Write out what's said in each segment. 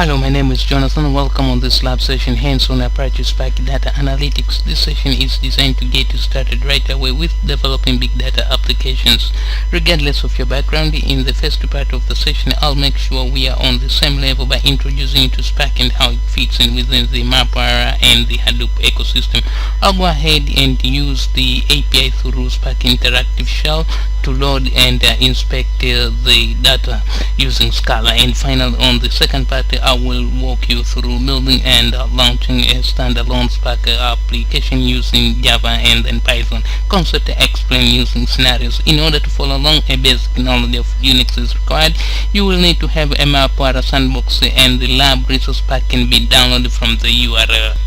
Hello, my name is Jonathan. Welcome on this lab session hands-on Apache Spark Data Analytics. This session is designed to get you started right away with developing big data applications. Regardless of your background, in the first part of the session, I'll make sure we are on the same level by introducing you to Spark and how it fits in within the Mapr and the Hadoop ecosystem. I'll go ahead and use the API through Spark Interactive Shell to load and inspect the data using Scala. And finally, on the second part, I will walk you through building and launching a standalone Spark application using Java and then Python. Concept explained using scenarios. In order to follow along, a basic knowledge of Unix is required. You will need to have a Mapr sandbox, and the lab resource pack can be downloaded from the URL.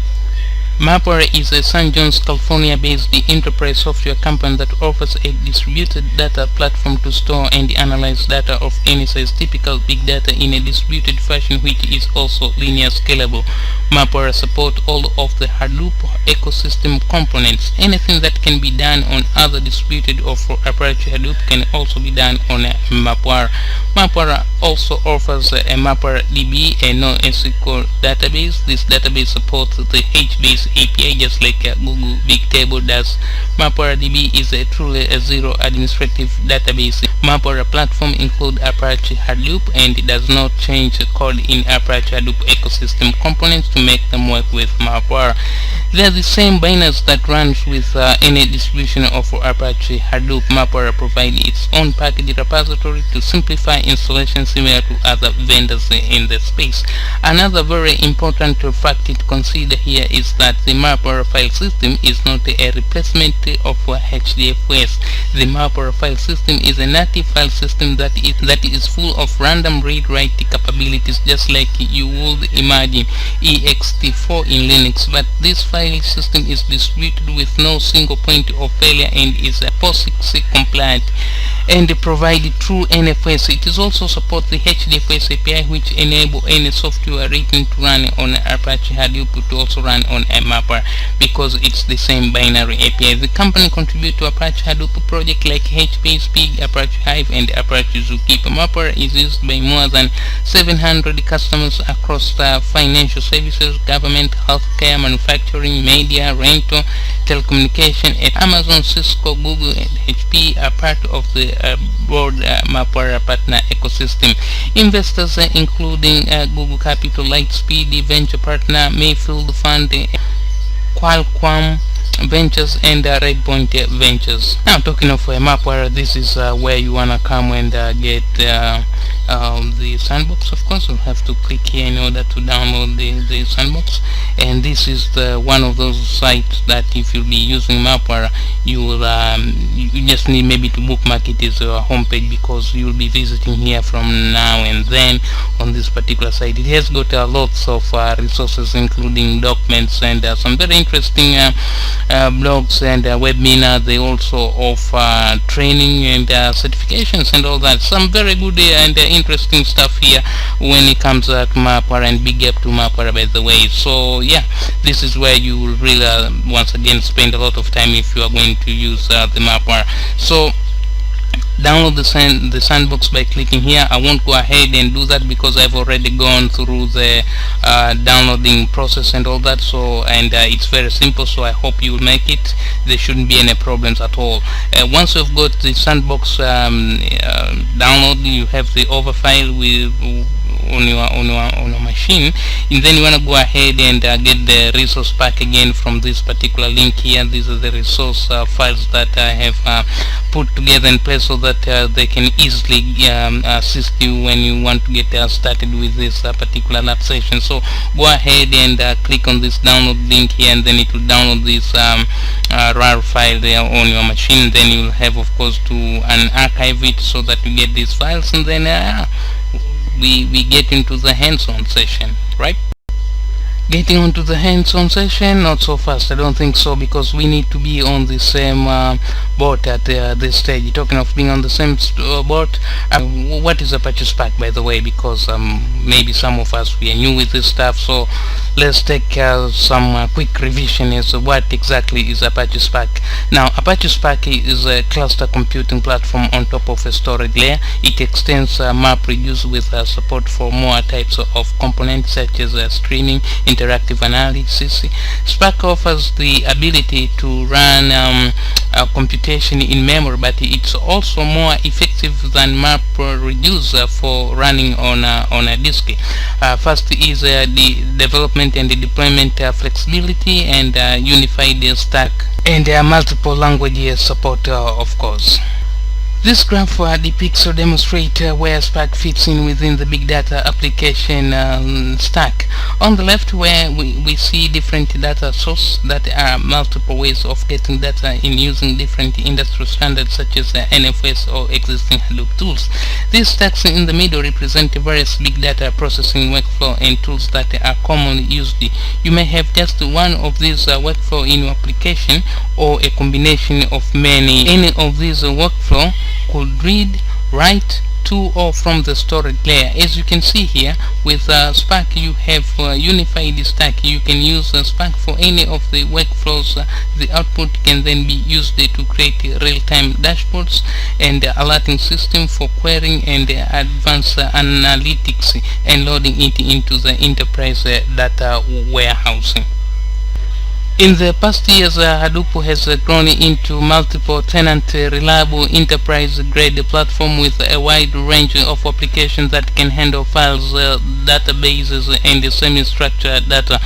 Mapr is a San Jose, California-based enterprise software company that offers a distributed data platform to store and analyze data of any size, typical big data in a distributed fashion, which is also linear scalable. Mapr supports all of the Hadoop ecosystem components. Anything that can be done on other distributed or for Apache Hadoop can also be done on Mapr. Mapr also offers a MapRDB, a NoSQL database. This database supports the HBase API just like Google Bigtable does. MapRDB is truly a zero administrative database. Mapr platform includes Apache Hadoop and it does not change the code in Apache Hadoop ecosystem components to make them work with Mapr. They are the same binaries that runs with any distribution of Apache Hadoop. Mapr provides its own package repository to simplify installation similar to other vendors in the space. Another very important fact to consider here is that the Mapr file system is not a replacement of HDFS. The Mapr file system is a native file system that is full of random read-write capabilities, just like you would imagine ext4 in Linux. But this file system is distributed with no single point of failure and is POSIX compliant and provide true NFS. It is also support the HDFS API, which enable any software written to run on Apache Hadoop to also run on Mapr because it's the same binary API. The company contribute to Apache Hadoop project like HBase, Pig, Apache Hive, and Apache Zookeeper. Mapr is used by more than 700 customers across financial services, government, healthcare, manufacturing, media, rental, telecommunication. At Amazon, Cisco, Google, and HP are part of the broad Mapr partner ecosystem. Investors including Google Capital, Lightspeed Venture Partner, Mayfield Fund, Qualcomm Ventures, and Redpoint Ventures. Now, talking of Mapr, this is where you wanna come and get the sandbox. Of course, you'll have to click here in order to download the sandbox, and this is one of those sites that if you'll be using Mapr, you will you just need maybe to bookmark it as a homepage because you'll be visiting here from now and then on this particular site. It has got lots of resources, including documents and some very interesting blogs and webinars. They also offer training and certifications and all that. Some very good and interesting stuff here when it comes to Mapr, and big up to Mapr, by the way. So yeah, this is where you will really once again spend a lot of time if you are going to use the Mapr. So download the sandbox by clicking here. I won't go ahead and do that because I've already gone through the downloading process and all that. So it's very simple, so I hope you will make it. There shouldn't be any problems at all. Once you've got the sandbox download, you have the over file with on your machine, and then you want to go ahead and get the resource pack again from this particular link here. These are the resource files that I have put together in place so that they can easily assist you when you want to get started with this particular lab session. So go ahead and click on this download link here, and then it will download this RAR file there on your machine. Then you will have, of course, to archive it so that you get these files, and then we get into the hands-on session, right? Getting onto the hands-on session, not so fast, I don't think so, because we need to be on the same boat at this stage. Talking of being on the same boat, what is Apache Spark, by the way, because maybe some of us, we are new with this stuff, so let's take some quick revision as to what exactly is Apache Spark. Now, Apache Spark is a cluster computing platform on top of a storage layer. It extends MapReduce with support for more types of components such as streaming, interactive analysis. Spark offers the ability to run computation in memory, but it's also more effective than MapReduce for running on a disk. First is the development and the deployment flexibility and unified stack and multiple languages support, of course. This graph depicts or demonstrates where Spark fits in within the big data application stack. On the left, where we see different data sources that are multiple ways of getting data in using different industry standards such as NFS or existing Hadoop tools. These stacks in the middle represent various big data processing workflow and tools that are commonly used. You may have just one of these workflow in your application or a combination of many. Any of these workflow could read, write to or from the storage layer. As you can see here, with Spark you have unified stack. You can use Spark for any of the workflows. The output can then be used to create real-time dashboards and alerting system for querying and advanced analytics and loading it into the enterprise data warehousing. In the past years, Hadoop has grown into multiple tenant, reliable enterprise-grade platform with a wide range of applications that can handle files, databases, and semi-structured data.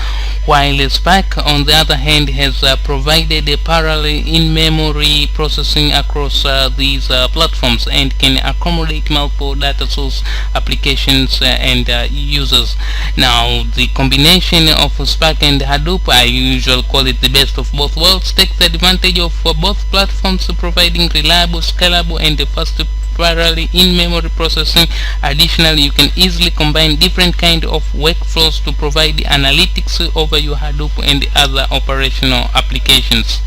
While Spark, on the other hand, has provided a parallel in-memory processing across these platforms and can accommodate multiple data source applications and users. Now, the combination of Spark and Hadoop, I usually call it the best of both worlds, takes advantage of both platforms, providing reliable, scalable, and fast parallel in-memory processing. Additionally, you can easily combine different kinds of workflows to provide analytics over your Hadoop and other operational applications.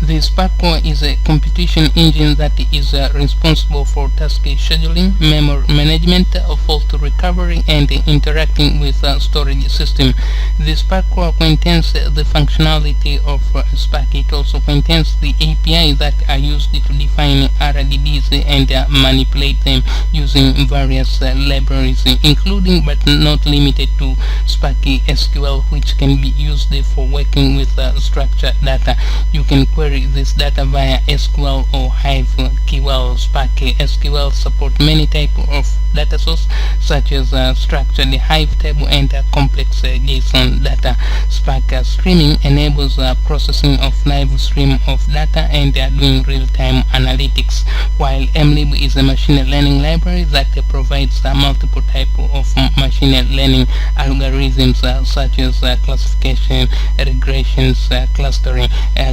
The Spark Core is a computation engine that is responsible for task scheduling, memory management, fault recovery, and interacting with storage system. The Spark Core contains the functionality of Spark. It also contains the API that are used to define RDDs and manipulate them using various libraries, including but not limited to Spark SQL, which can be used for working with structured data. You can query this data via SQL or Hive SQL. Spark SQL support many types of data sources such as structured Hive table and complex JSON data. Spark streaming enables processing of live stream of data and doing real-time analytics, while MLib is a machine learning library that provides multiple types of machine learning algorithms such as classification, regressions, clustering.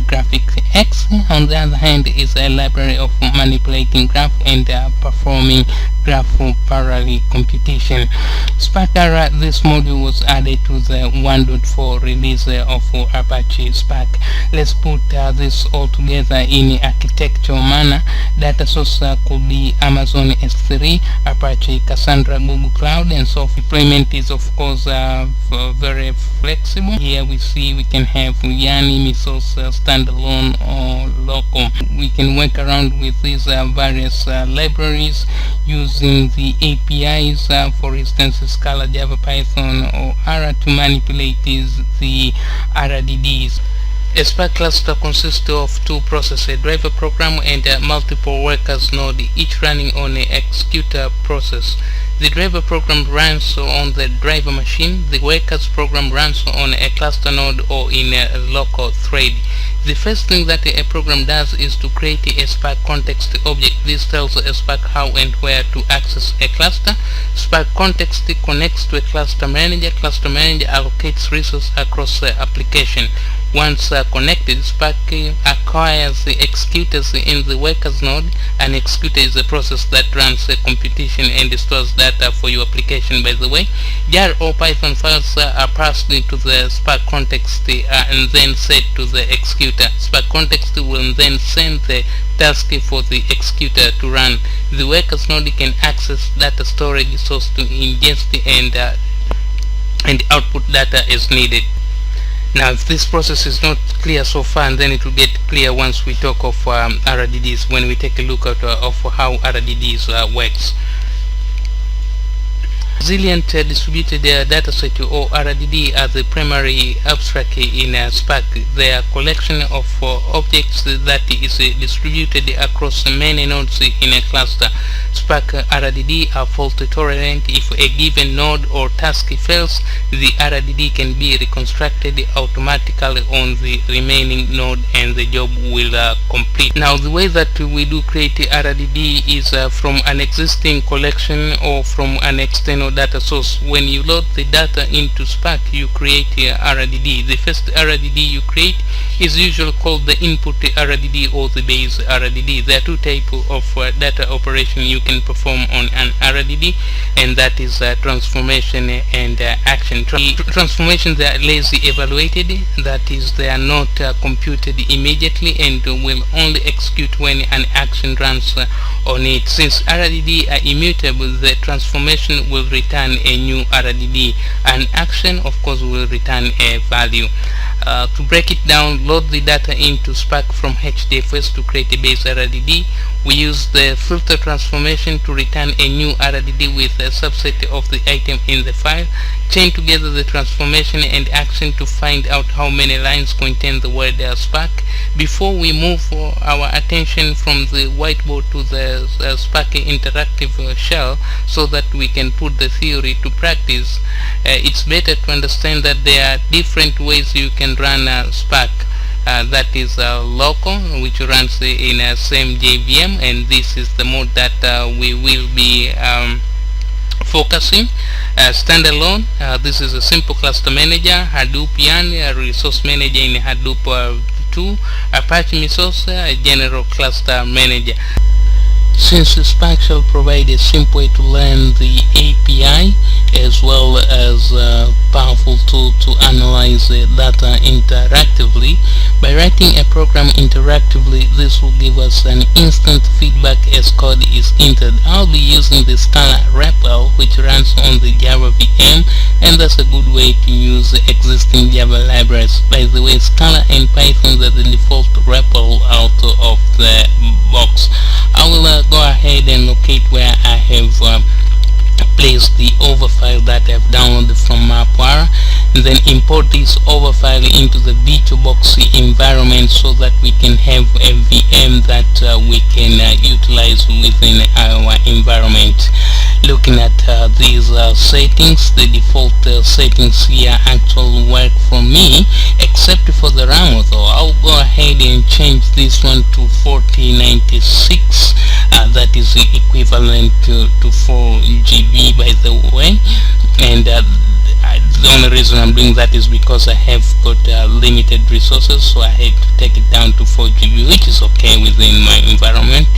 Graphic X, on the other hand, is a library of manipulating graph and performing graph parallel computation. Spark era, this module was added to the 1.4 release of Apache Spark. Let's put this all together in architectural manner. Data source could be Amazon S3, Apache Cassandra, Google Cloud, and so deployment is of course very flexible. Here we see we can have YAML, Mesos, standalone or local. We can work around with these various libraries using the APIs, for instance Scala, Java, Python, or R to manipulate the RDDs. A Spark cluster consists of two processes, a driver program and multiple workers node, each running on an executor process. The driver program runs on the driver machine. The workers program runs on a cluster node or in a local thread. The first thing that a program does is to create a Spark context object. This tells a Spark how and where to access a cluster. Spark context connects to a cluster manager. Cluster manager allocates resources across the application. Once connected, Spark acquires the executors in the workers node. An executor is a process that runs computation and stores data for your application, by the way. jar or Python files are passed into the Spark context and then set to the executor. Spark context will then send the task for the executor to run. The workers node can access data storage source to ingest and output data as needed. Now, if this process is not clear so far, then it will get clear once we talk of RDDs, when we take a look at of how RDDs works. Resilient distributed data set, or RDD, are the primary abstract in Spark. They are a collection of objects that is distributed across many nodes in a cluster. Spark RDD are fault tolerant. If a given node or task fails, the RDD can be reconstructed automatically on the remaining node and the job will complete. Now, the way that we do create RDD is from an existing collection or from an external data source. When you load the data into Spark, you create a RDD. The first RDD you create is usually called the input RDD or the base RDD. There are two types of data operation you can perform on an RDD, and that is transformation and action. Transformations are lazy evaluated, that is, they are not computed immediately and will only execute when an action runs on it. Since RDD are immutable, the transformation will return a new RDD. An action, of course, will return a value. To break it down, load the data into Spark from HDFS to create a base RDD. We use the filter transformation to return a new RDD with a subset of the item in the file. Chain together the transformation and action to find out how many lines contain the word Spark. Before we move our attention from the whiteboard to the Spark interactive shell so that we can put the theory to practice, it's better to understand that there are different ways you can run Spark. That is local, which runs in a same JVM, and this is the mode that we will be focusing. Standalone, this is a simple cluster manager, Hadoop Yarn, a resource manager in Hadoop 2, Apache Mesos, a general cluster manager. Since Spark shall provide a simple way to learn the API as well as a powerful tool to analyze data interactively, by writing a program interactively, this will give us an instant feedback as code is entered. I'll be using the Scala REPL, which runs on the Java VM, and that's a good way to use existing Java libraries. By the way, Scala and Python are the default REPL out of the box. I will go ahead and locate where I have place the overfile that I've downloaded from Mapr, and then import this overfile into the VirtualBox environment so that we can have a VM that we can utilize within our environment. Looking at these settings, the default settings here actually work for me, except for the RAM though. I'll go ahead and change this one to 4096. That is equivalent to 4 GB, by the way, and the only reason I'm doing that is because I have got limited resources, so I had to take it down to 4 GB, which is okay within my environment.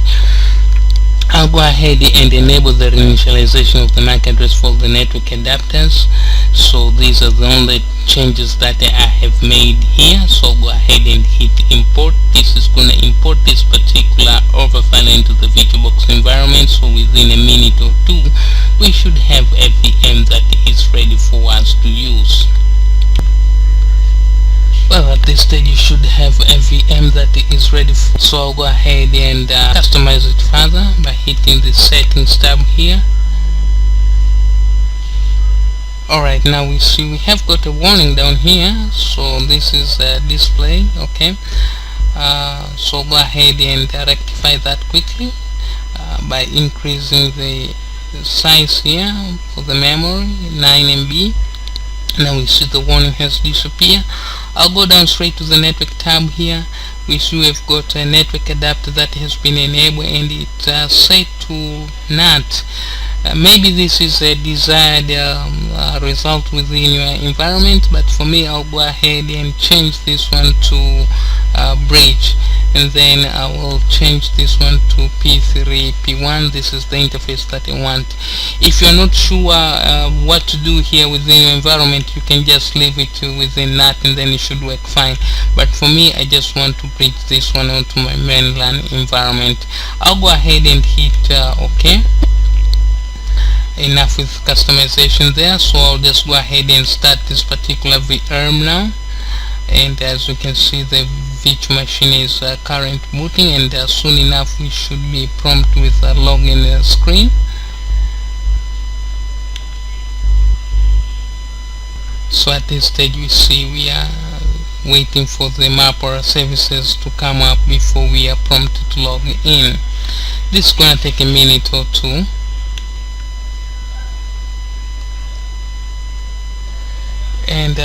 I'll go ahead and enable the reinitialization of the MAC address for the network adapters. So these are the only changes that I have made here. So I'll go ahead and hit import. This is going to import this particular overfile into the VirtualBox environment. So within a minute or two, we should have a VM that is ready for us to use. Well, at this stage you should have a VM that is ready so I'll go ahead and customize it further by hitting the settings tab here. Alright, now we see we have got a warning down here, so this is display. Okay, so go ahead and rectify that quickly by increasing the size here for the memory, 9 MB. Now we see the warning has disappeared. I'll go down straight to the network tab here. We see we've got a network adapter that has been enabled and it's set to NAT. Maybe this is a desired result within your environment, but for me I'll go ahead and change this one to bridge, and then I will change this one to P3 P1. This is the interface that I want. If you're not sure what to do here within your environment, you can just leave it within that and then it should work fine, but for me I just want to bridge this one onto my main LAN environment. I'll go ahead and hit OK. Enough with customization there, so I'll just go ahead and start this particular VM now, and as you can see the virtual machine is current booting, and soon enough we should be prompted with a login screen. So at this stage we see we are waiting for the Mapr services to come up before we are prompted to log in. This is going to take a minute or two. And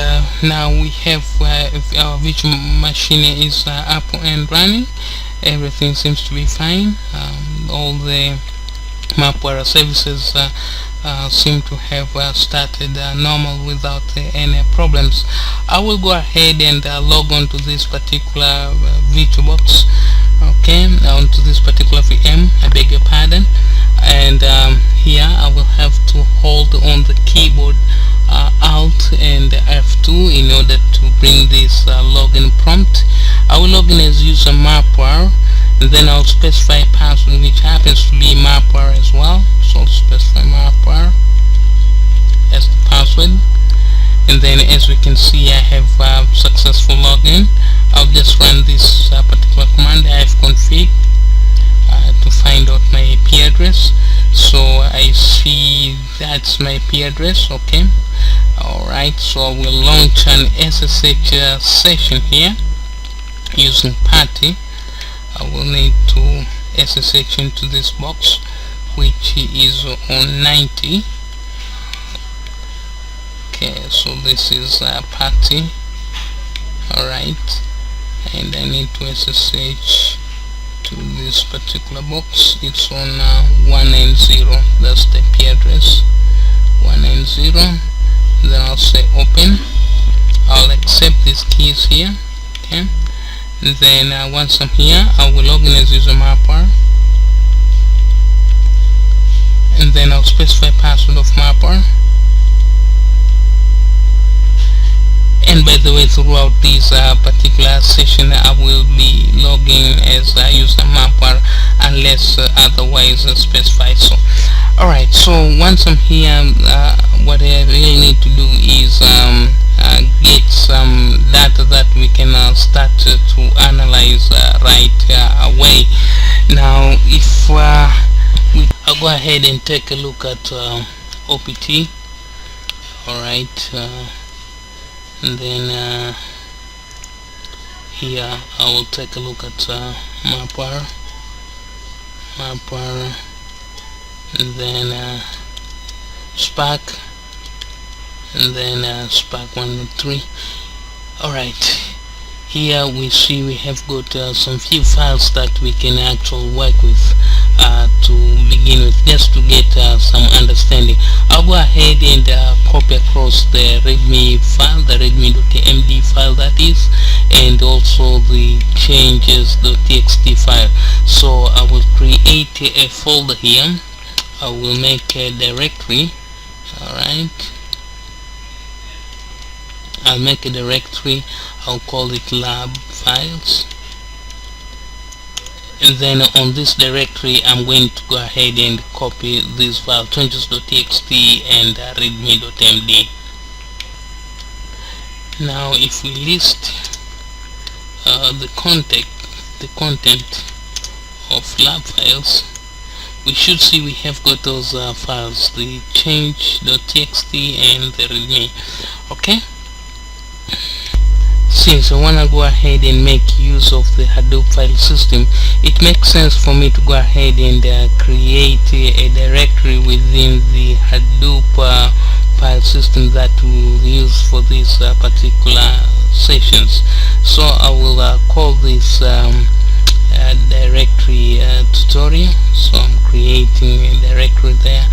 now we have our virtual machine is up and running. Everything seems to be fine. All the Mapr services seem to have started normal without any problems. I will go ahead and log on to this particular VirtualBox, okay, onto this particular VM, I beg your pardon, and here I will have to hold on the keyboard Alt and F2 in order to bring this login prompt. I will log in as user Mapr, and then I'll specify a password which happens to be Mapr as well, so I'll specify Mapr as the password, and then as we can see I have successful login. I'll just run this particular command, ifconfig, to find out my IP address. So I see that's my IP address, okay. Alright, so I will launch an SSH session here using party. I will need to SSH into this box, which is on 90. Okay, so this is party. Alright, and I need to SSH to this particular box. It's on 190. That's the IP address, 190. Then I'll say open. I'll accept these keys here, okay. And then once I'm here, I will log in as user Mapr, and then I'll specify password of Mapr. And by the way, throughout this particular session I will be logging as user Mapr unless otherwise specified. So alright, so once I'm here, what I really need to do is get some data that we can start to analyze right away. Now if I'll go ahead and take a look at OPT. Alright, and then here I will take a look at Mapr, and then Spark, and then Spark 1.3. Alright, here we see we have got some few files that we can actually work with to begin with, just to get some understanding. I'll go ahead and copy across the readme file, the readme.md file that is, and also the changes.txt file. So I will create a folder here. I will make a directory. Alright, I'll make a directory. I'll call it lab files, and then on this directory I'm going to go ahead and copy this file, changes.txt and readme.md. Now if we list the content of lab files, we should see we have got those files, the change.txt and the readme. Okay, since I want to go ahead and make use of the Hadoop file system, it makes sense for me to go ahead and create a directory within the Hadoop file system that we'll use for these particular sessions. So I will call this directory tutorial. So I'm creating a directory there.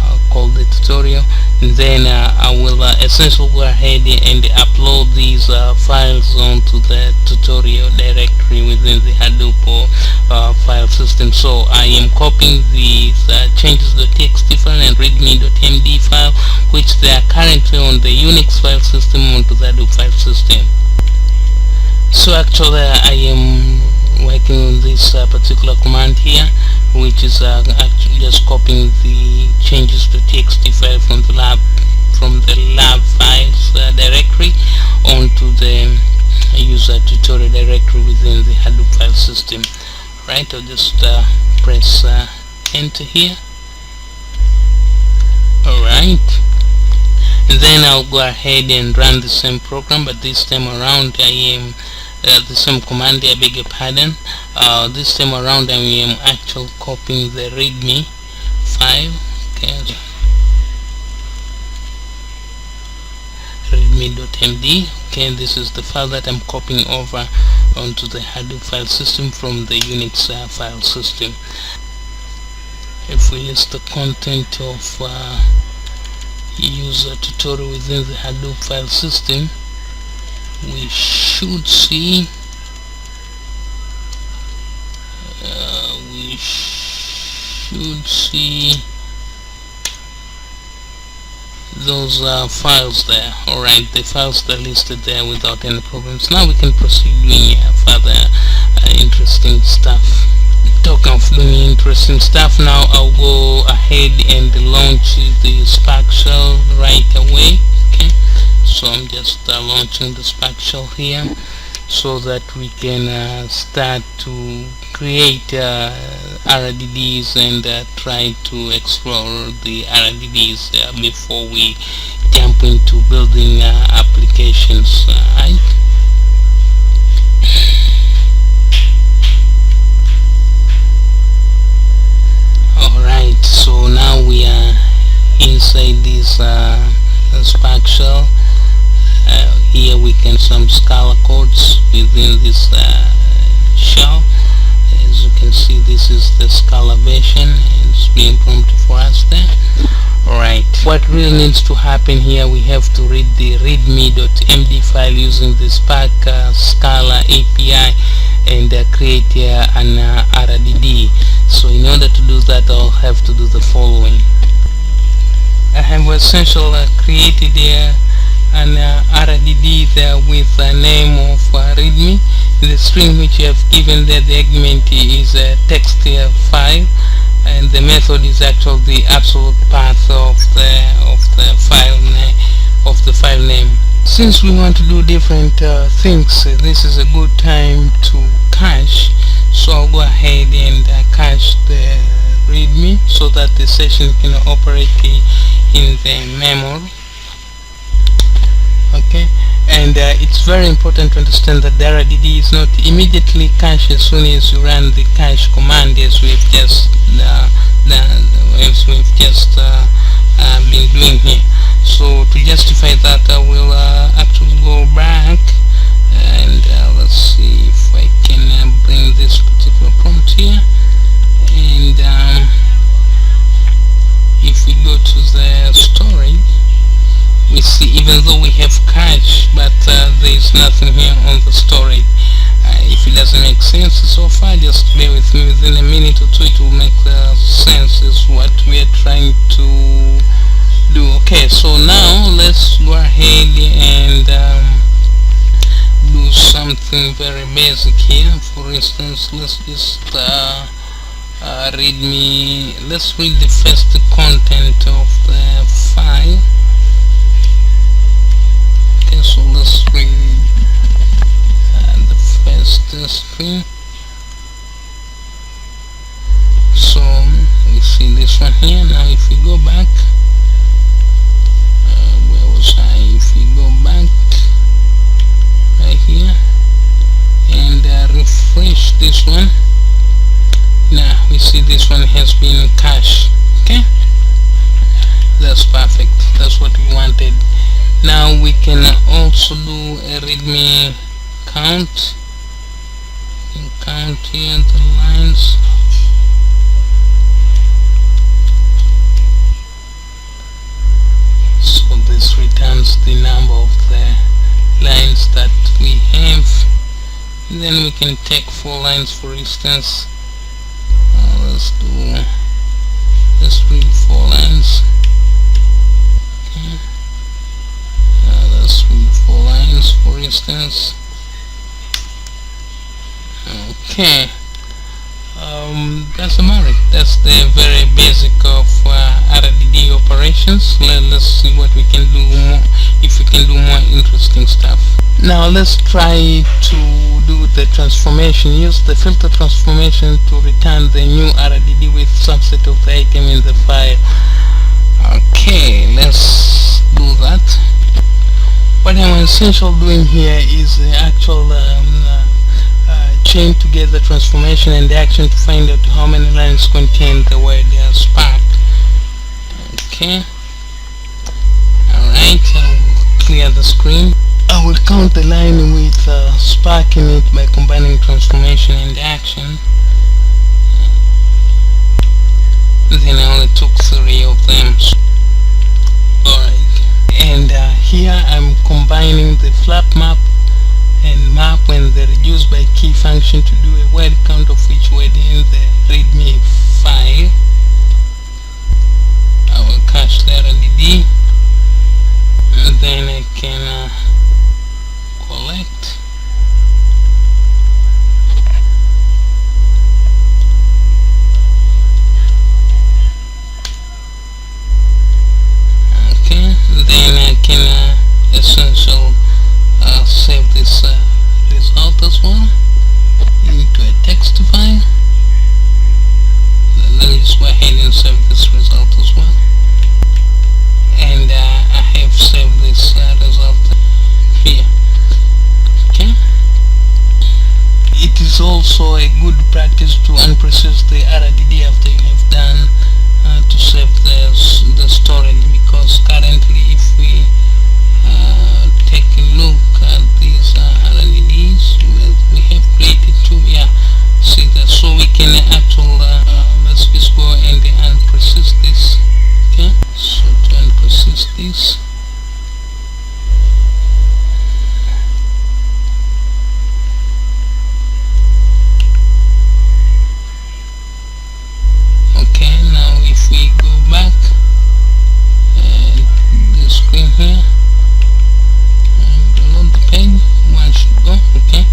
I'll call the tutorial, and then I will essentially go ahead and upload these files onto the tutorial directory within the Hadoop file system. So I am copying these changes.txt file and readme.md file, which they are currently on the Unix file system, onto the Hadoop file system. So actually I am working on this particular command here, which is actually just copying the changes.txt file from the lab files directory onto the user tutorial directory within the Hadoop file system. Right, I'll just press enter here. Alright, and then I'll go ahead and run the same program, but this time around I am the same command, I beg your pardon. This time around I am actually copying the readme file. Okay, readme.md. okay, this is the file that I'm copying over onto the Hadoop file system from the Unix file system. If we list the content of user tutorial within the Hadoop file system, we should see those files there. Alright, the files that are listed there without any problems. Now we can proceed doing further interesting stuff. Talking of doing interesting stuff, now I'll go ahead and launch the Spark shell right away. Okay, so I'm just launching the Spark shell here so that we can start to create RDDs and try to explore the RDDs before we jump into building applications. Right? Alright, so now we are inside this Spark shell. Here we can some Scala codes within this shell. As you can see, this is the Scala version. It's being prompted for us there. Alright, what really needs to happen here, we have to read the readme.md file using the Spark Scala API and create an RDD. So in order to do that, I'll have to do the following. I have essentially created an RDD there with a name of readme. The string which you have given there, the argument is a text file, and the method is actually the absolute path of the file name. Since we want to do different things, this is a good time to cache. So I'll go ahead and cache the readme so that the session can operate in the memory. Okay, and it's very important to understand that the RDD is not immediately cached as soon as you run the cache command, as we've just been doing here. So to justify that, I will actually go back and let's see if I can bring this particular prompt here, and if we go to the storage, we see even though we have cache, but there is nothing here on the storage. If it doesn't make sense so far, just bear with me. Within a minute or two it will make sense as what we are trying to do. Okay, so now let's go ahead and do something very basic here. For instance, let's just let's read the first content of the file. Okay, so let's read the first string. So we see this one here. Now if we go back, where was I? If we go back right here and refresh this one, now we see this one has been cached. Okay, that's perfect. That's what we wanted. Now we can also do a readme count. You can count here the lines. So this returns the number of the lines that we have. Then we can take 4 lines, for instance. Let's read 4 lines. Okay. Let's read 4 lines, for instance. Okay. That's about it. That's the very basic of RDD operations. Let's see what we can do more, if we can do more interesting stuff. Now let's try to do the transformation. Use the filter transformation to return the new RDD with subset of the item in the file. Okay, let's do that. What I'm essentially doing here is the actual chain together transformation and the action to find out how many lines contain the word spark. Okay. Alright, I'll clear the screen. I will count the line with spark in it by combining transformation and action. Then I only took 3 of them. Alright. And here I'm combining the flap map and map when they're reduced by key function to do a word count of each word in the readme file. I will cache the RDD and then I can collect. Okay, then I can essentially save this result as well into a text file. Let me just go ahead and save this result as well. And I have saved this result here. Okay. It is also a good practice to unprocess the RDD after you have done to save the storage, because currently if we take a look at these RDDs, we have created 2. Yeah, see that. So we can actually let's just go and unprocess this. Okay, so to unprocess this, okay, now if we go back and the screen here and load the page, one should go. Okay,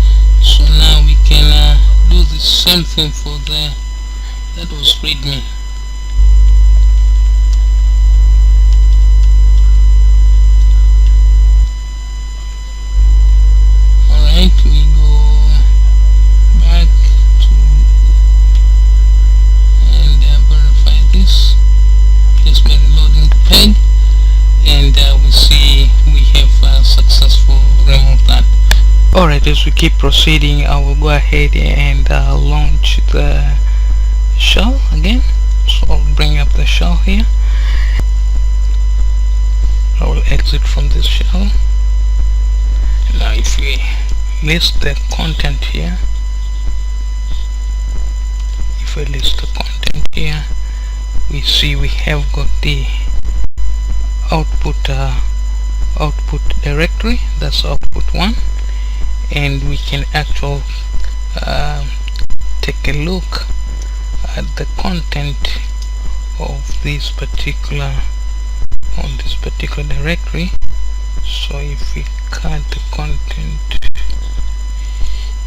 so now we can do the same thing for that was readme. Alright, we go back to and verify this just by reloading the page, and we see we have successful removed that. Alright, as we keep proceeding, I will go ahead and launch the shell again. So I'll bring up the shell here. I will exit from this shell. Now if we list the content here, we see we have got the output directory, that's output 1, and we can actually take a look at the content of this particular directory. So if we cut the content,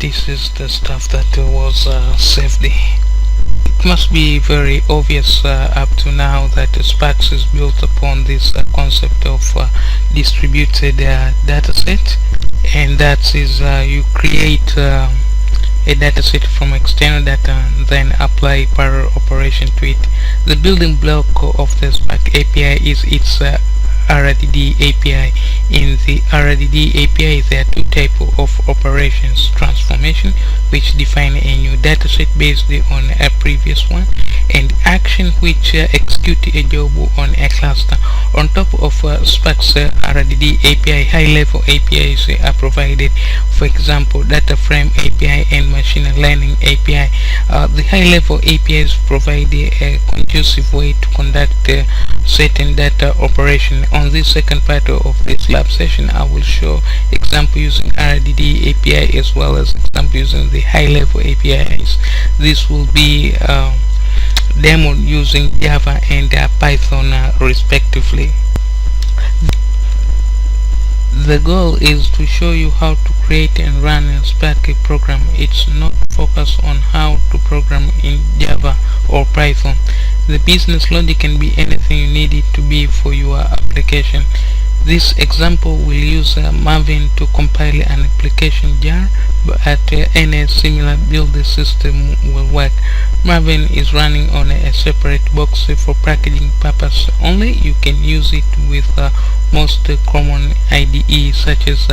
this is the stuff that was saved. It must be very obvious up to now that Spark is built upon this concept of distributed dataset, and that is you create a dataset from external data and then apply parallel operation to it. The building block of the Spark API is its RDD API. In the RDD API there are 2 types of operations: transformation, which define a new dataset based on a previous one, and action, which execute a job on a cluster. On top of Spark's RDD API, high-level APIs are provided, for example data frame API and machine learning API. The high-level APIs provide a conducive way to conduct certain data operation. On this second part of this lab session, I will show example using RDD API as well as example using the high-level APIs. This will be demoed using Java and Python respectively. The goal is to show you how to create and run a Spark program. It's not focused on how to program in Java or Python. The business logic can be anything you need it to be for your application. This example will use Maven to compile an application jar, but any similar build system will work. Maven is running on a separate box for packaging purpose only. You can use it with most common IDEs such as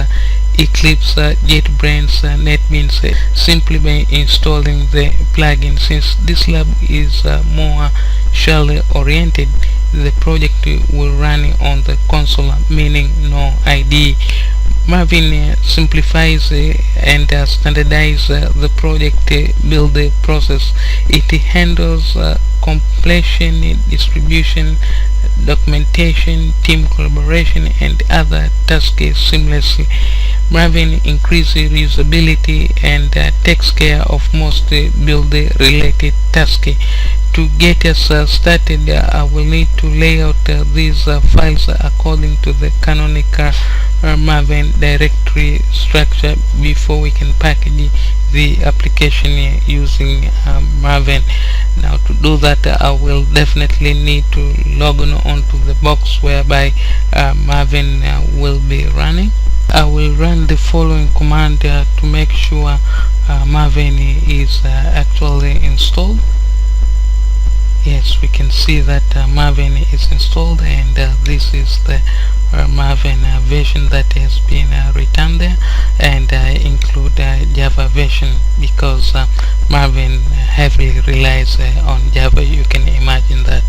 Eclipse, JetBrains, NetBeans, simply by installing the plugin. Since this lab is more shell oriented, the project will run on the console, meaning no IDE. Maven simplifies and standardizes the project build process. It handles completion, distribution, documentation, team collaboration, and other tasks seamlessly. Maven increases usability and takes care of most build related tasks. To get us started, I will need to lay out these files according to the canonical Maven directory structure before we can package the application using Maven. Now to do that, I will definitely need to log on onto the box whereby Maven will be running. I will run the following command to make sure Maven is actually installed. Yes, we can see that Maven is installed, and this is the Maven version that has been returned there, and include Java version because Maven heavily relies on Java. You can imagine that.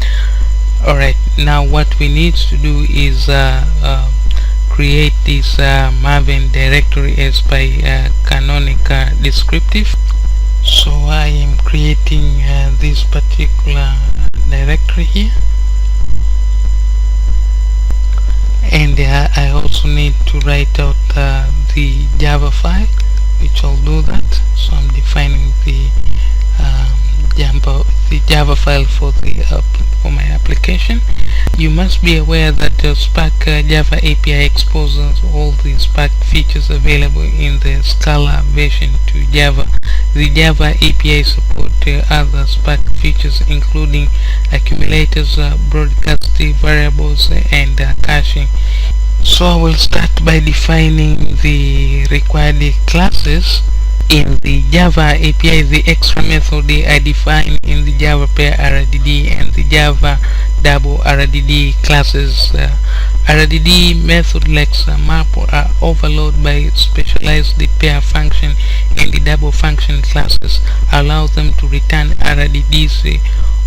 Alright, now what we need to do is create this Maven directory as by canonical descriptive. So I am creating this particular directory here, and I also need to write out the Java file, which I'll do that. So I'm defining the Java file for my application. You must be aware that Spark Java API exposes all the Spark features available in the Scala version to Java. The Java API support other Spark features including accumulators, broadcast variables, and caching. So I will start by defining the required classes. In the Java API, the extra method I define in the Java pair RDD and the Java double RDD classes. RDD method like Mapr are overloaded by specialized pair function, and the double function classes allow them to return RDDs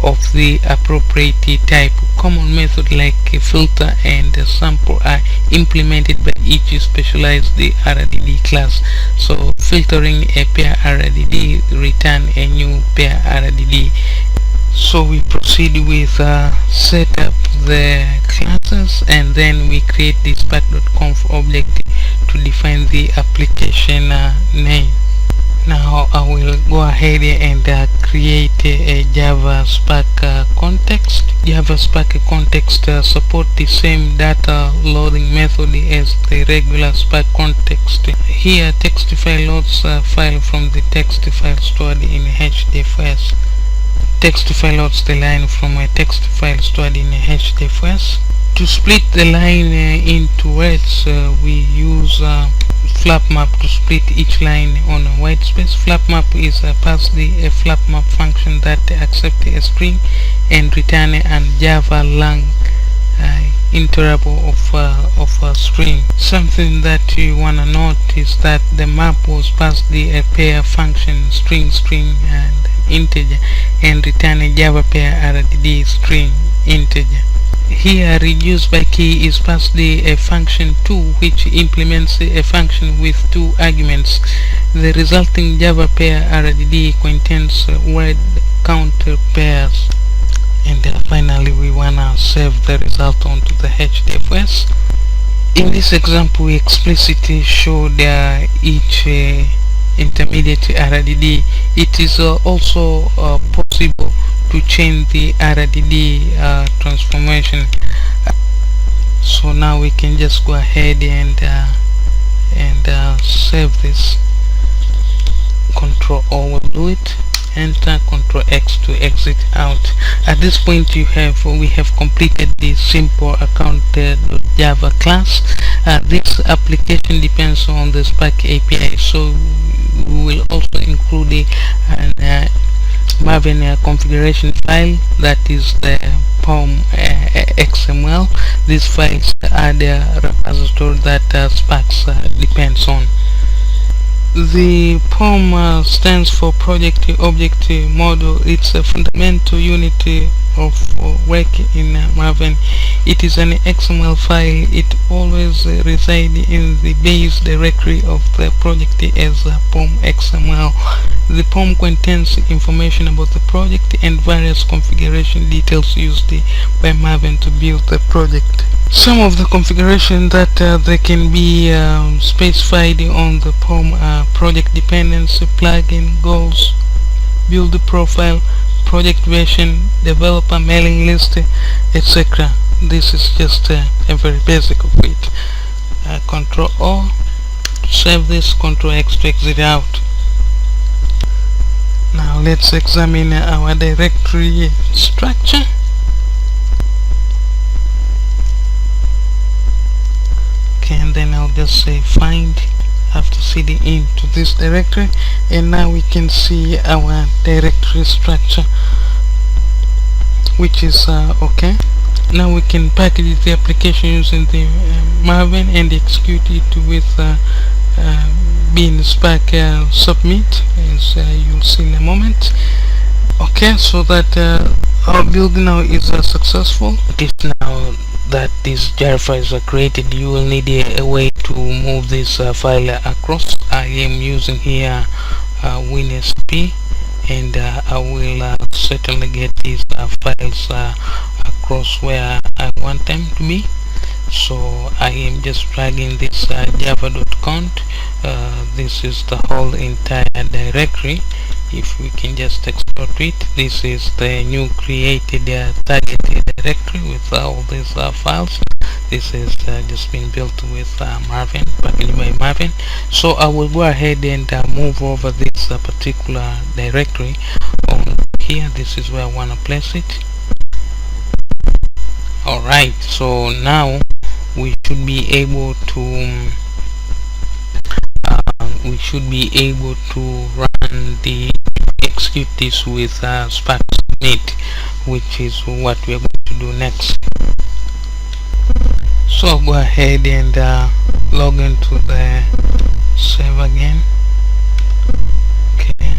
of the appropriate type. Common methods like filter and sample are implemented by each specialized RDD class. So filtering a pair RDD, return a new pair RDD. So we proceed with set up the classes, and then we create the spark.conf object to define the application name. Now I will go ahead and create a Java Spark context. Java Spark context support the same data loading method as the regular Spark context. Here text file loads file from the text file stored in HDFS. Text file loads the line from a text file stored in HDFS. To split the line into words, we use flapmap to split each line on a white space. Flapmap is past the flapmap function that accepts a string and return an Java lang interval of a string. Something that you wanna note is that the map was past the pair function string and integer, and return a Java pair RDD string integer. Here reduce by key is passed the function 2, which implements a function with 2 arguments. The resulting Java pair RDD contains word count pairs. and finally we wanna save the result onto the HDFS. In this example, we explicitly showed each intermediate RDD. It is also possible to change the RDD transformation. So now we can just go ahead and save this. Control O will do it. Enter, Control X to exit out. At this point we have completed the simple account.java class. This application depends on the Spark API, so we will also include an Maven configuration file, that is the POM XML. These files are the repository that Spark depends on. The POM stands for Project Object Model. It's a fundamental unit of work in Maven. It is an XML file. It always resides in the base directory of the project as POM XML. The POM contains information about the project and various configuration details used by Maven to build the project. Some of the configuration that they can be specified on the POM project dependency, plugin, goals, build profile, project version, developer mailing list, etc. This is just a very basic of it. Control O to save this, Control X to exit out. Now let's examine our directory structure. And then I'll just say find after cd into this directory, and now we can see our directory structure, which is okay. Now we can package the application using the Maven and execute it with bin spark submit, as you'll see in a moment. Okay, so that our build now is successful. It is now that these jar files are created, you will need a way to move this file across. I am using here WinSP, and I will certainly get these files across where I want them to be. So I am just dragging this java.const. This is the whole entire directory. If we can just export it, this is the new created target directory with all these files. This is just been built with Maven, packaged by Maven. So I will go ahead and move over this particular directory on here. This is where I want to place it. Alright, so now we should be able to run the execute this with Spark submit, which is what we are going to do next. So I'll go ahead and log into the server again. Okay,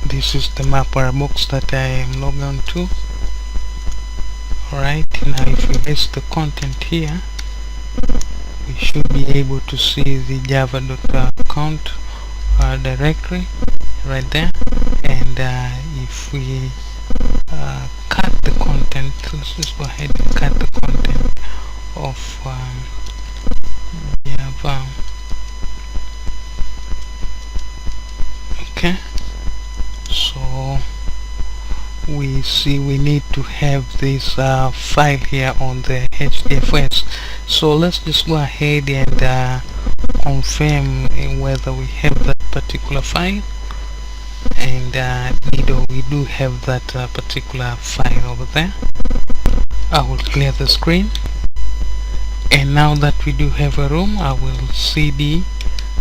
this is the Mapr box that I am logged on to. Alright, now if we paste the content here, we should be able to see the java.const directory right there. And if we cut the content, let's just go ahead and cut the content of Java. Okay, so we see we need to have this file here on the HDFS. So let's just go ahead and confirm whether we have that particular file, and we do have that particular file over there. I will clear the screen, and now that we do have a room, I will cd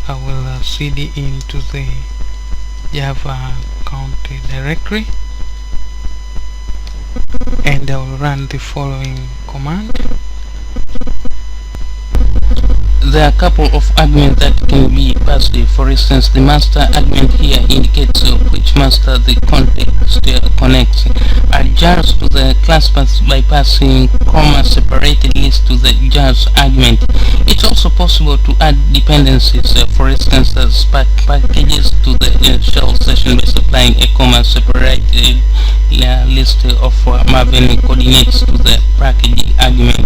into the Java account directory, and I will run the following command. there are a couple of arguments that can be passed. For instance, the master argument here indicates which master the context connects. Jars to the class path by passing comma separated list to the jars argument. It's also possible to add dependencies. For instance, Spark packages to the shell session by supplying a comma separated list of Maven coordinates to the package argument.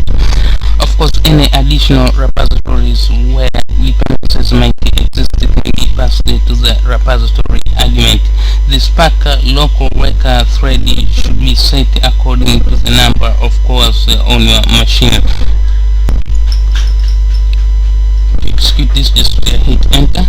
Of course, any additional repositories where dependencies might exist can be passed to the repository argument. The Spark local worker thread should be set according to the number of cores on your machine. To execute this, just hit enter.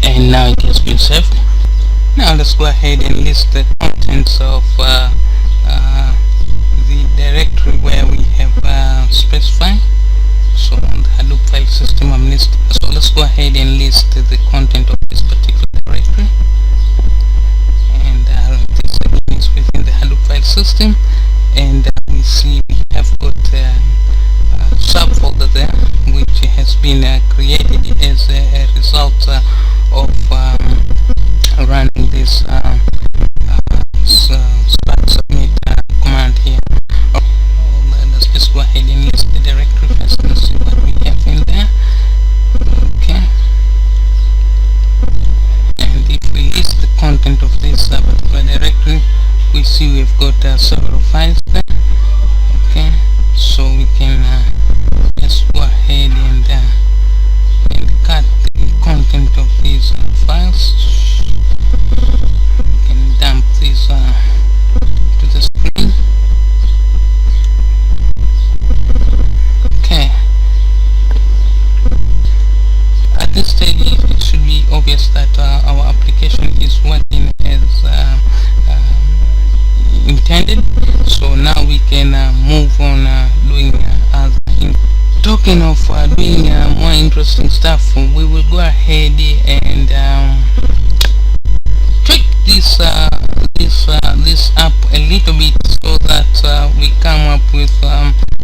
And now it has been saved. Now let's go ahead and list the contents of the directory where we have specified. So on the Hadoop file system I'm listing. So let's go ahead and list the content of this particular directory. And this again is within the Hadoop file system. And we see we have got a subfolder there which has been created as a result of running this Spark submit command here. Let's just go ahead and list the directory first and see what we have in there. Okay, and if we list the content of this particular directory, we see we've got several files there. Okay, so we can just go ahead and cut the content of these files. We can dump these to the screen. Okay, at this stage it should be obvious that our application is working as intended. So now we can move on doing other things. Talking of doing more interesting stuff, we will go ahead and tweak this app a little bit so that we come up with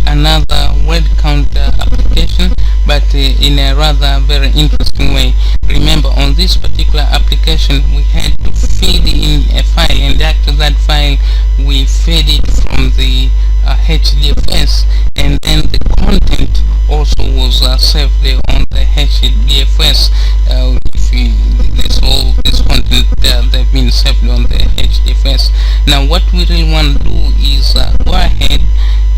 another word count application, but in a rather very interesting way. Remember, on this particular application we had to feed in a file, and after that file we fed it from the HDFS, and then the content also was saved on the HDFS. This content they've been saved on the HDFS. Now what we really want to do is go ahead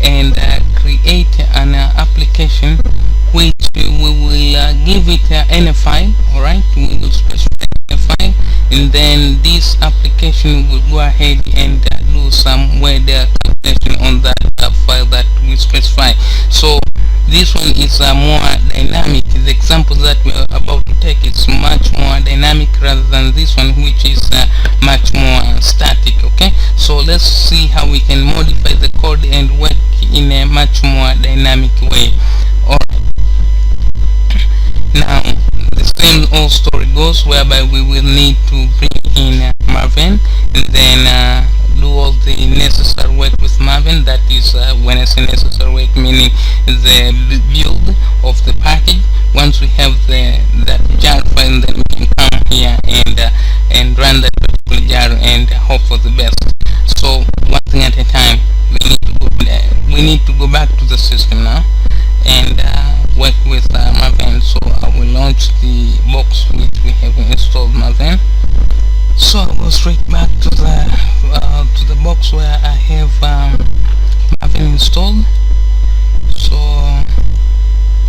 and create an application which we will give it any file. Alright, we will specify a file, and then this application will go ahead and do some word calculation on that file that we specify. So this one is more dynamic. The example that we are about to take is much more dynamic rather than this one, which is much more static. Okay, so let's see how we can modify the code and work in a much more dynamic way. Alright, now the same old story goes, whereby we will need to bring in Maven, and then do all the necessary work with Maven. That is, when I say necessary work, meaning the build of the package. Once we have that jar file, then we can come here and run that particular jar and hope for the best. So one thing at a time, we need to go back to the system now and work with Maven. So I will launch the box which we have installed Maven. So I'll go straight back to the box where I have Maven installed. So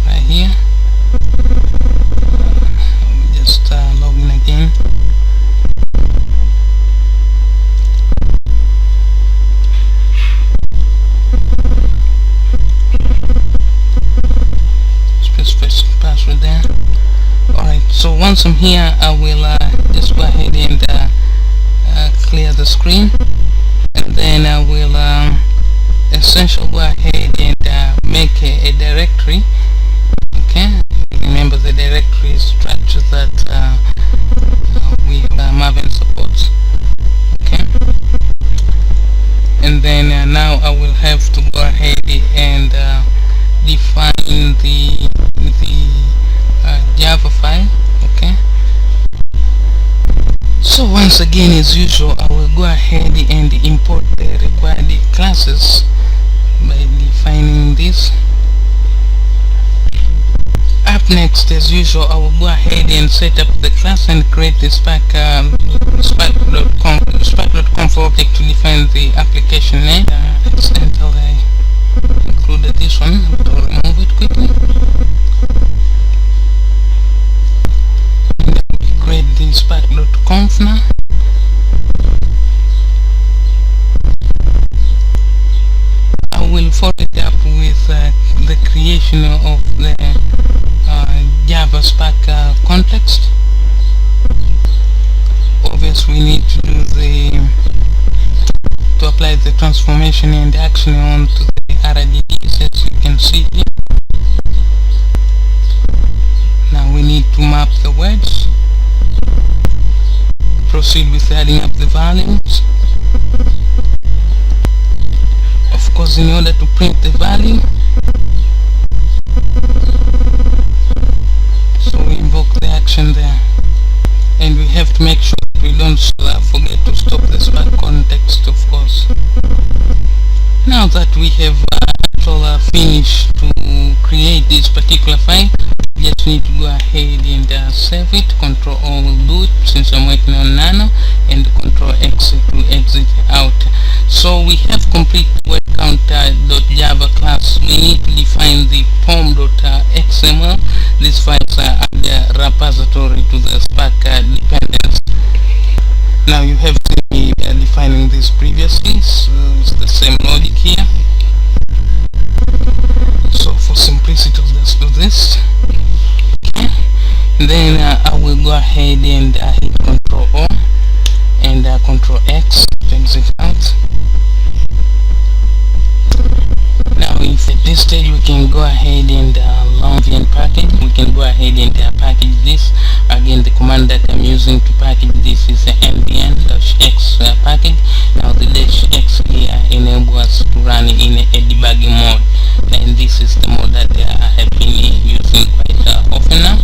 right here, I'll just log in again. Specify password there. Alright, so once I'm here, I will just go ahead and clear the screen, and then I will essentially go ahead and make a directory. Okay, remember the directory structure that we have Maven So once again, as usual, I will go ahead and import the required classes by defining this. Up next, as usual, I will go ahead and set up the class and create the spark.conf object to define the application name. Accidentally I included this one, but I'll remove it quickly. And then we create the spark.conf now. I will follow it up with the creation of the Java Spark context. Obviously, we need to do to apply the transformation and action onto the RDDs, as you can see here. Now we need to map the words. Proceed with adding up the values. Of course, in order to print the value, so we invoke the action there, and we have to make sure that we don't forget to stop the spark context, of course. Now that we have finished to create this particular file, we just need to go ahead and save it. Control O will do it since I'm working on Nano, and Control X to exit out. So we have complete word counter.java class. We need to define the pom.xml. These files are the repository to the Spark dependence. Now you have seen me defining this previously, so it's the same logic here. So for simplicity, let's do this. Okay. Then I will go ahead and hit Control O and Control X to exit out. Now if at this stage we can go ahead and launch and package, we can go ahead and package this. Again, the command that I'm using to package this is npm-x package. Now the -x here enables us to run in a debugging mode, and this is the mode that I have been using quite often now.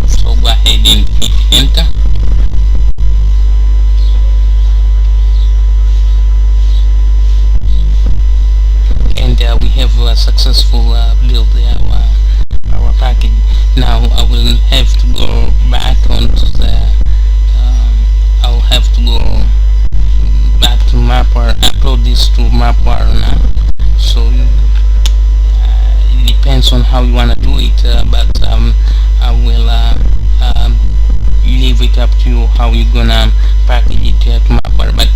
So go ahead and hit enter. And we have a successful build our package. Now I will have to go back onto the I'll have to go back to Mapr, upload this to Mapr now. So it depends on how you want to do it, but I will leave it up to you how you're gonna package it to Mapr. But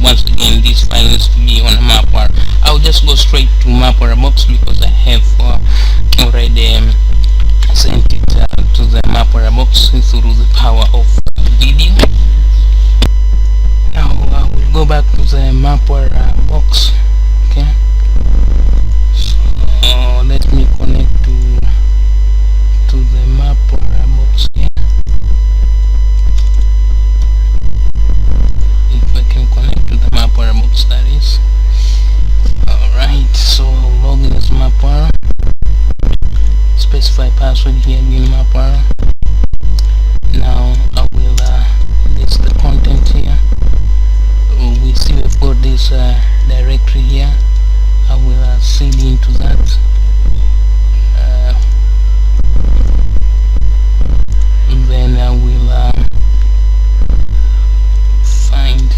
once again, this file needs to be on Mapr. I'll just go straight to Mapr box because I have already sent it to the Mapr box through the power of video. Now I will go back to the Mapr box. Okay, so let me connect to the Mapr box here. If I can connect to the Mapr box, that is. Alright, so log in as Mapr. Specify password here in Mapr. Now I will list the content here. We see we've got this directory here. I will seed into that. Then I will find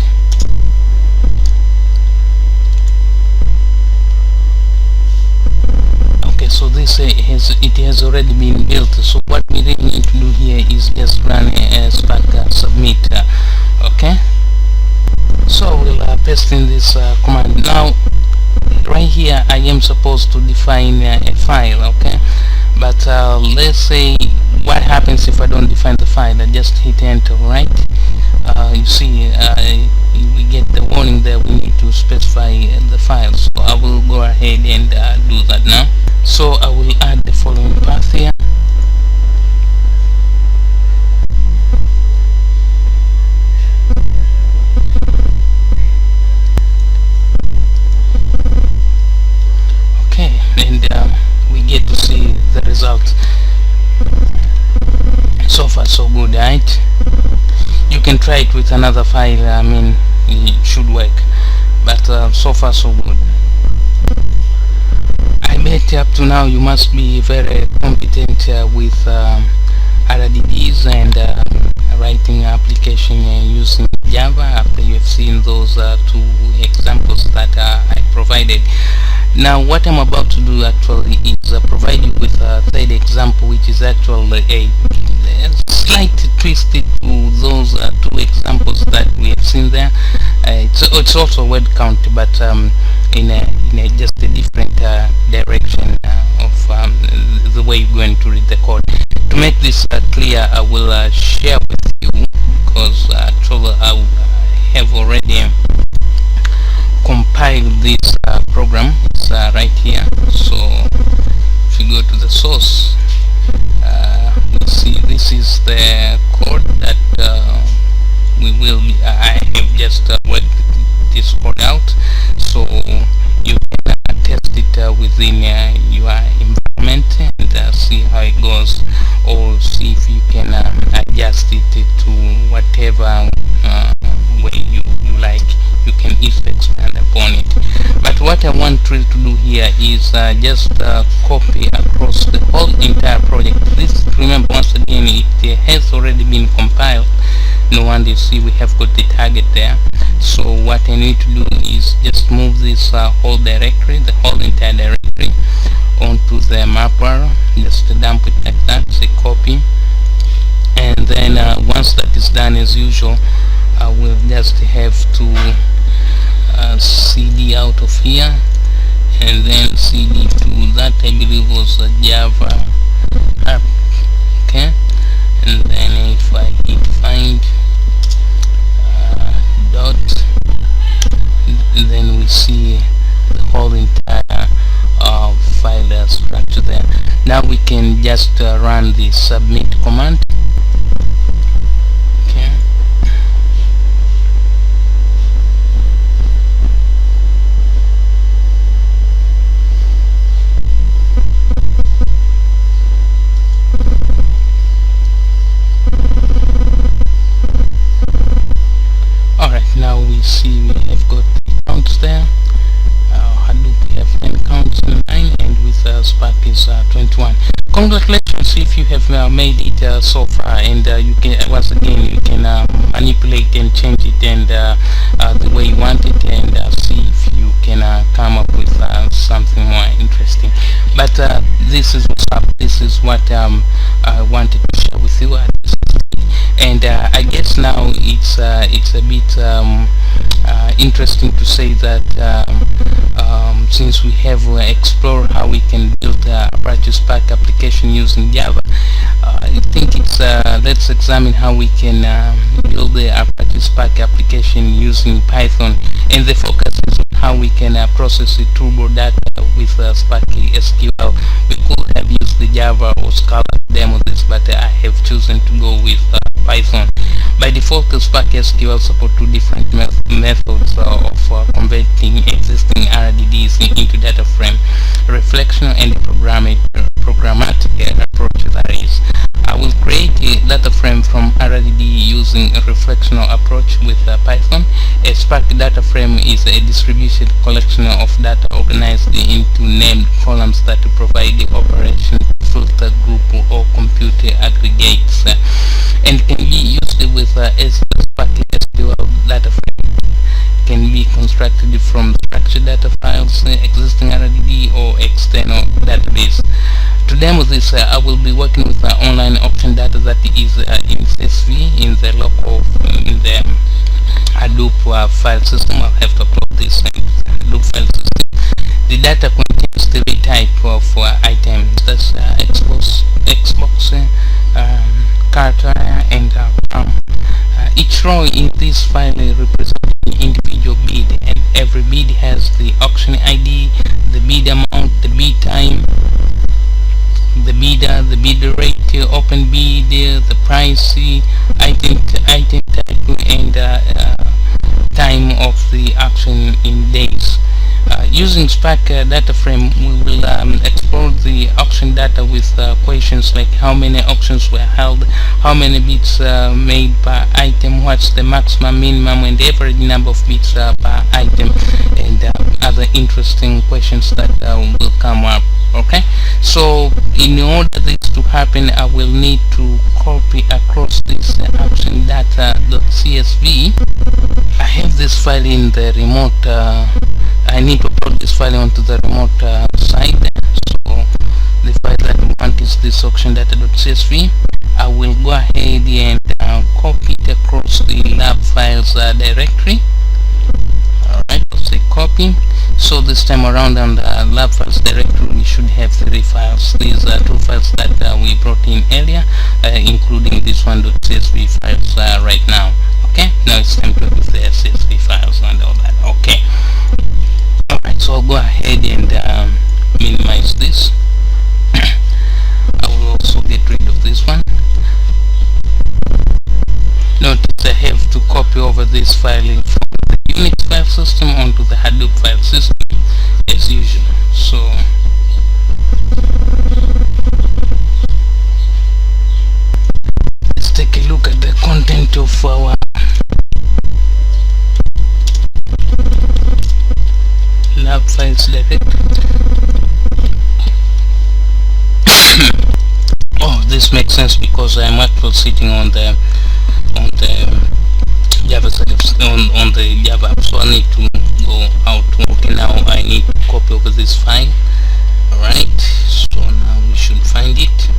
so this it has already been built. So what we really need to do here is just run a Spark submit. Okay, so we'll paste in this command. Now right here I am supposed to define a file, okay, but let's say what happens if I don't define the file. I just hit enter, right? You see we get the warning that we need to specify the file, so I will go ahead and do that now. So I will add the following path here. Okay, and we get to see the result. So far so good, right? You can try it with another file. I mean, it should work, but so far so good. I bet up to now you must be very competent with RDDs and writing application using Java after you have seen those two examples that I provided. Now what I'm about to do actually is provide you with a third example, which is actually a slight twist to those two examples that we have seen there. It's also word count, but in a just a different direction of the way you're going to read the code. To make this clear, I will share with you, because actually I have already compiled this program. It's right here. So if you go to the source, we see this is the code that I have just worked this code out, so you can test it within your environment and see how it goes, or see if you can adjust it to whatever way you like. You can easily expand upon it. But what I want to do here is just copy across the whole entire project. This, remember, once again, it has already been compiled. No wonder you see we have got the target there. So what I need to do is just move this whole directory, the whole entire directory, onto the Mapr. Just dump it like that, say copy, and then once that is done, as usual, I will just have to cd out of here, and then cd to that I believe was Java app. Okay, and then if I hit find dot, then we see the whole entire file structure there. Now we can just run the submit command. Okay. Alright, now we see we have got the counts there. Hadoop, we have 10 counts, 9, and with Spark is 21. Congratulations if you have made it so far, and you can, once again, you can manipulate and change it and the way you want it, and see if you can come up with something more interesting. But this is what's up. This is what I wanted to share with you at this stage. And I guess now it's a bit interesting to say that since we have explored how we can build Apache Spark application using Java, I think it's let's examine how we can build the Apache Spark application using Python, and the focus is on how we can process the turbo data with Spark SQL. We could have used the Java or Scala to demo this, but I have chosen to go with Python. By default, Spark SQL support two different methods of converting existing RDDs into data frame: reflectional and programmatic approach. That is, I will create a data frame from RDD using a reflectional approach with Python. A Spark data frame is a distributed collection of data organized into named columns that provide the operation to filter, group, or compute aggregates, and can be used with Spark SQL data frame. Can be constructed from structured data files, existing RDD, or external database. To demo this, I will be working with online option data that is in CSV in the local in the Hadoop file system. I'll have to upload this in Hadoop file system. The data contains three type of items. That's Xbox, character, and RAM. Each row in this file represents an individual bid, and every bid has the auction ID, the bid amount, the bid time, the bidder, the bid rate, open bid, the price, item type, and time of the auction in days. Using Spark data frame, we will explore the auction data with questions like how many auctions were held, how many bids made per item, what's the maximum, minimum, and average number of bids per item, and other interesting questions that will come up. Okay, so in order this to happen, I will need to copy across this auction data.csv. I have this file in the remote. I need to upload this file onto the remote side. So the file that we want is this auction data.csv. I will go ahead and copy it across the lab files directory. Alright, I'll say copy. So this time around on the lab files directory, we should have 3 files. These are 2 files that we brought in earlier, including this one .csv files right now. Okay, now it's time to use the CSV files and all that. Okay. Alright, so I'll go ahead and minimize this. I will also get rid of this one. Notice I have to copy over this file from the Unix file system onto the Hadoop file system as usual. So let's take a look at the content of our lab files directory. Oh, this makes sense because I'm actually sitting on the Java side on the Java app, so I need to go out. Okay, now I need to copy over this file. Alright, so now we should find it.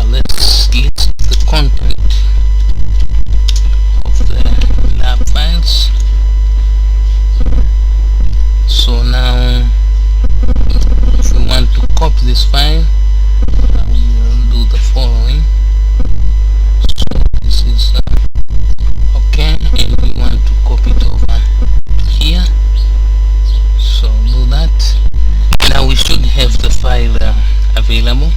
Let's list the content of the lab files. So now if we want to copy this file, we will do the following. So this is okay, and we want to copy it over here, so do that. Now we should have the file available.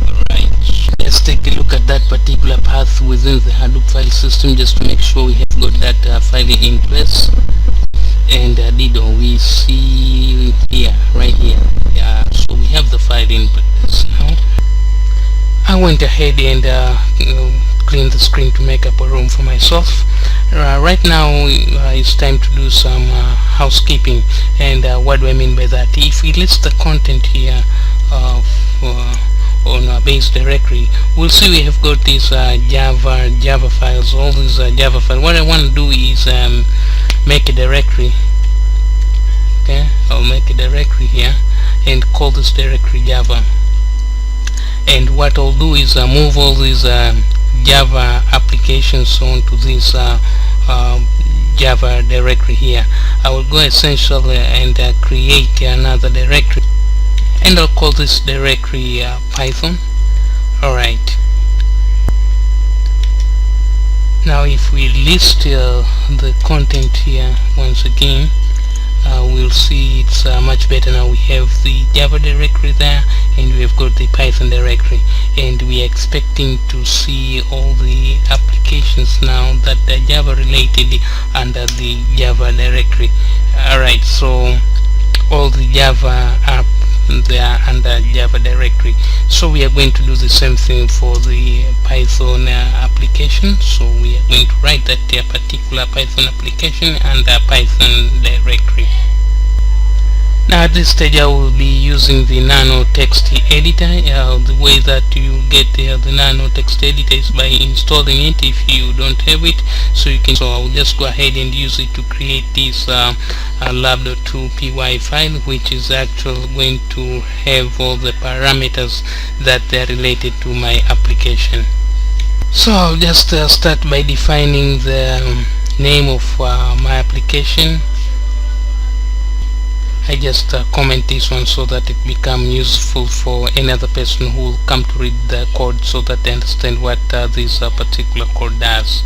Alright, let's take a look at that particular path within the Hadoop file system just to make sure we have got that file in place. And we see here, right here. Yeah, so we have the file in place now. I went ahead and cleaned the screen to make up a room for myself. Right now it's time to do some housekeeping. And what do I mean by that? If we list the content here on our base directory, we'll see we have got these Java files, all these Java files. What I want to do is make a directory. Okay, I'll make a directory here and call this directory Java. And what I'll do is move all these Java applications onto this Java directory here. I will go essentially and create another directory, and I'll call this directory Python. Alright, now if we list the content here once again, we'll see it's much better. Now we have the Java directory there, and we have got the Python directory, and we are expecting to see all the applications now that are Java related under the Java directory. Alright, so all the Java app, they are under Java directory. So we are going to do the same thing for the Python application. So we are going to write that particular Python application under Python directory. Now at this stage I will be using the Nano text editor. The way that you get the Nano text editor is by installing it if you don't have it. So I will just go ahead and use it to create this lab.2py file, which is actually going to have all the parameters that are related to my application. So I'll just start by defining the name of my application. I just comment this one so that it become useful for any other person who will come to read the code, so that they understand what this particular code does.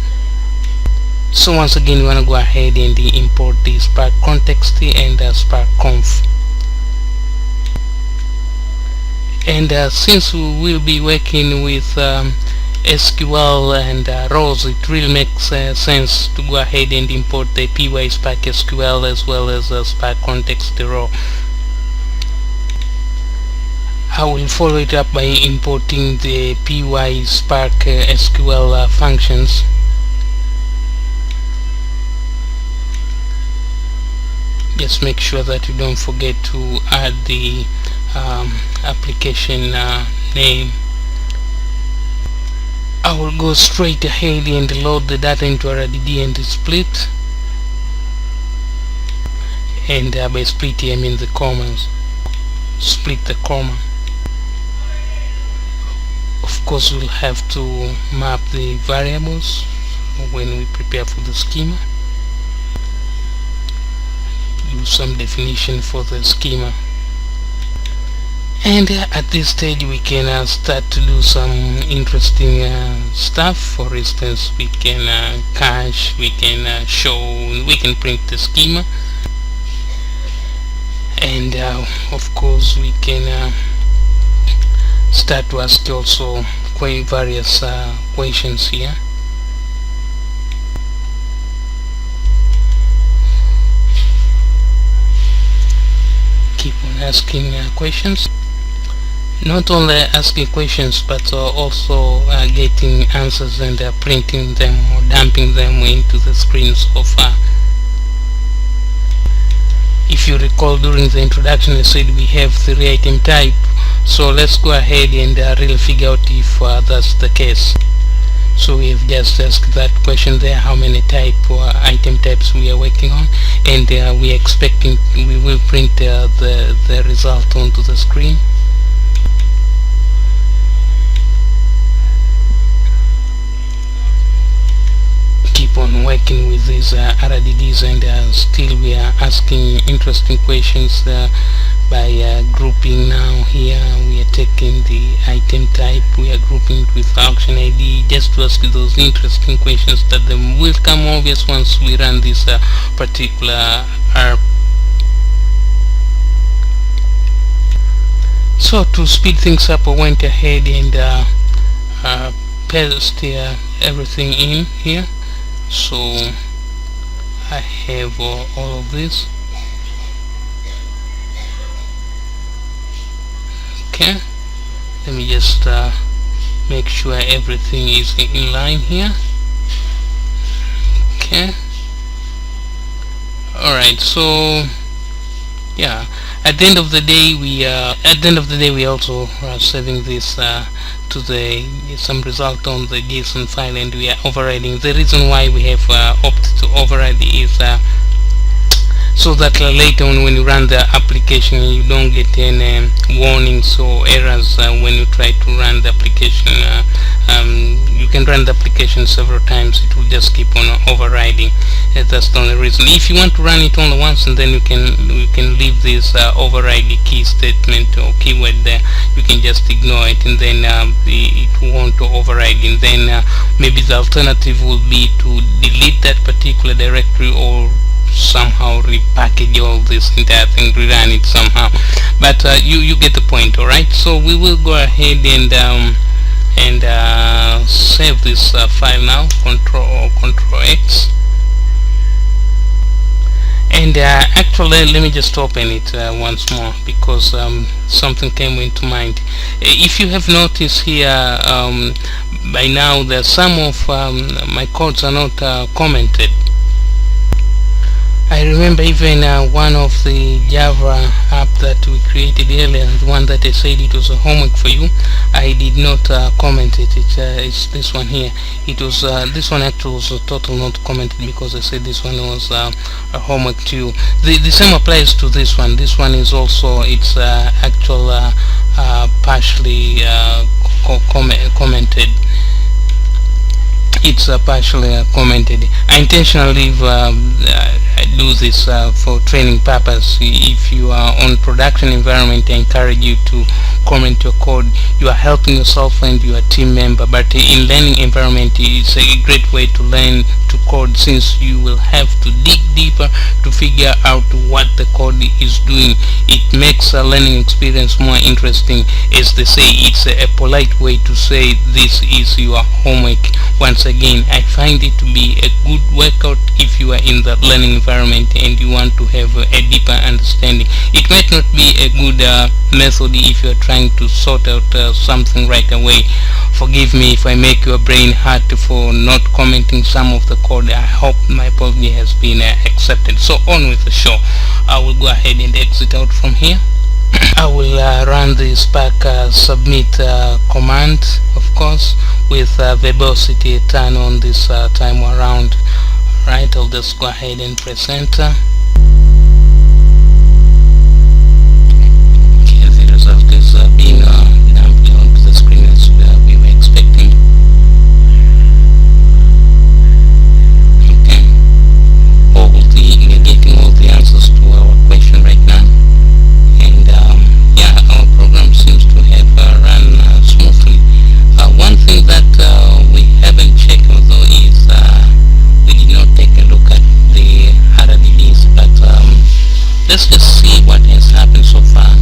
So once again, we want to go ahead and import the Spark context and Spark conf. And since we will be working with SQL and rows, it really makes sense to go ahead and import the py Spark SQL as well as Spark context row. I will follow it up by importing the py Spark SQL functions. Just make sure that you don't forget to add the application name. I will go straight ahead and load the data into RDD and split, and by split I mean the commas, split the comma. Of course we'll have to map the variables when we prepare for the schema, do some definition for the schema. And at this stage we can start to do some interesting stuff. For instance, we can cache, we can show, we can print the schema, and of course we can start to ask also various questions here. Keep on asking questions. Not only asking questions, but also getting answers and printing them or dumping them into the screens of if you recall, during the introduction I said we have 3 item type, so let's go ahead and really figure out if that's the case. So we have just asked that question there, how many item types we are working on, and we are expecting we will print the result onto the screen. Keep on working with these RDDs, and still we are asking interesting questions by grouping. Now here we are taking the item type, we are grouping it with auction ID, just to ask those interesting questions that will come obvious once we run this particular ARP. So to speed things up, I went ahead and paste everything in here. So I have all of this. Okay, let me just make sure everything is in line here. Okay, alright, so yeah, at the end of the day we also are saving this to some result on the JSON file, and we are overriding. The reason why we have opted to override is so that later on when you run the application you don't get any warnings or errors when you try to run the application. You can run the application several times, it will just keep on overriding. That's the only reason. If you want to run it only once, and then you can leave this override key statement or keyword there, you can just ignore it, and then it won't override. And then maybe the alternative will be to delete that particular directory, or somehow repackage all this entire thing, rerun it somehow. But you get the point. Alright, so we will go ahead and save this file now, Control X, and actually let me just open it once more, because something came into mind. If you have noticed here, by now that some of my codes are not commented. I remember even one of the Java app that we created earlier, the one that I said it was a homework for you, I did not comment it. It's this one here. It was this one actually was a total not commented, because I said this one was a homework to you. The same applies to this one. This one is also, it's actual partially commented. It's partially commented. I intentionally do this for training purpose. If you are on production environment, I encourage you to comment your code, you are helping yourself and your team member. But in learning environment, it's a great way to learn to code, since you will have to dig deeper to figure out what the code is doing. It makes a learning experience more interesting. As they say, it's a polite way to say this is your homework. Once again, I find it to be a good workout if you are in the learning environment and you want to have a deeper understanding. It might not be a good method if you are trying to sort out something right away. Forgive me if I make your brain hurt for not commenting some of the code. I hope my apology has been accepted. So on with the show. I will go ahead and exit out from here. I will run the Spark submit command, of course, with verbosity turn on this time around. Right, I'll just go ahead and press enter. Okay, the result is being dumped onto the screen as we were expecting. Okay, we're getting all the answers to our question right now. Yeah, our program seems to have run smoothly. One thing that we haven't checked, although, is we did not take a look at the RDBs, but let's just see what has happened so far.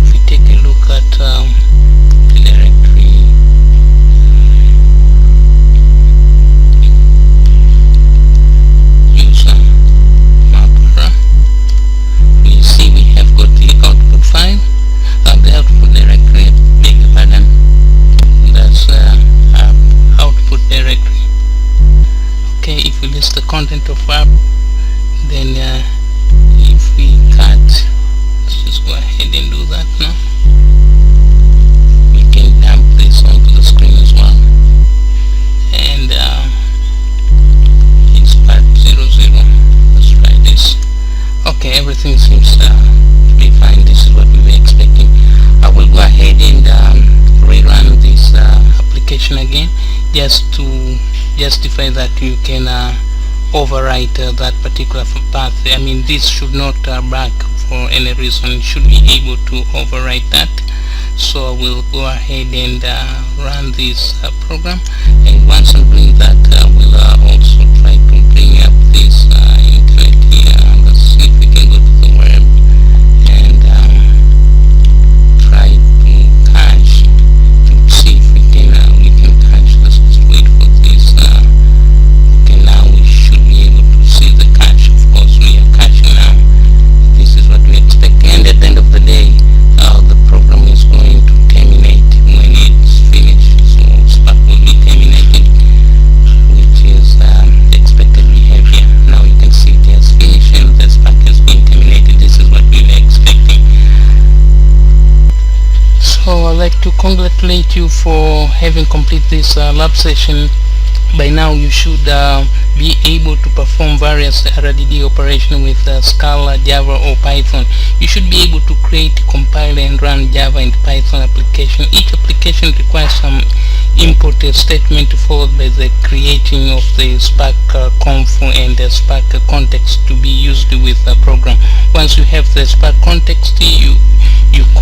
If we take a look at the directory, user Mapr, we see we have got the output file, the output directory, beg your pardon, that's output directory. Okay, if we list the content of app, then if we cut, let's just go ahead and do that now. We can dump this onto the screen as well, and it's part 00. Let's try this. Okay, everything seems to be fine. This is what we were expecting. I will go ahead and rerun this application again, just to justify that you can overwrite that particular path. I mean, this should not back for any reason. You should be able to overwrite that. So I will go ahead and run this program, and once I'm doing that, I will also try to bring up this internet here. Let's see if we can go to the web and try to cache, to see if we can cache. Let's just wait for this. Okay, now we should be able to see the cache. Of course, we are caching now. This is what we expect, and at the end of the day, the program is going to terminate when it's finished. So Spark will be terminated, which is expected behavior. Now you can see it has finished and the Spark has been terminated. This is what we were expecting. So I'd like to congratulate you for having completed this lab session. By now you should be able to perform various RDD operations with Scala, Java or Python. You should be able to create, compile and run Java and Python application. Each application requires some import statement followed by the creating of the Spark conf and the Spark context to be used with the program. Once you have the Spark context, you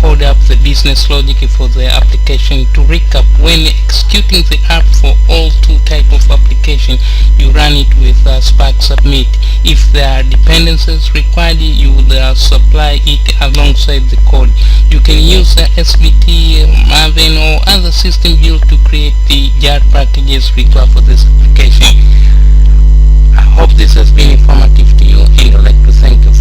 code up the business logic for the application. To recap, when executing the app for all two type of application, you run it with Spark submit. If there are dependencies required, you would supply it alongside the code. You can use SBT, Maven or other system build to create the jar packages required for this application. I hope this has been informative to you, and I'd like to thank you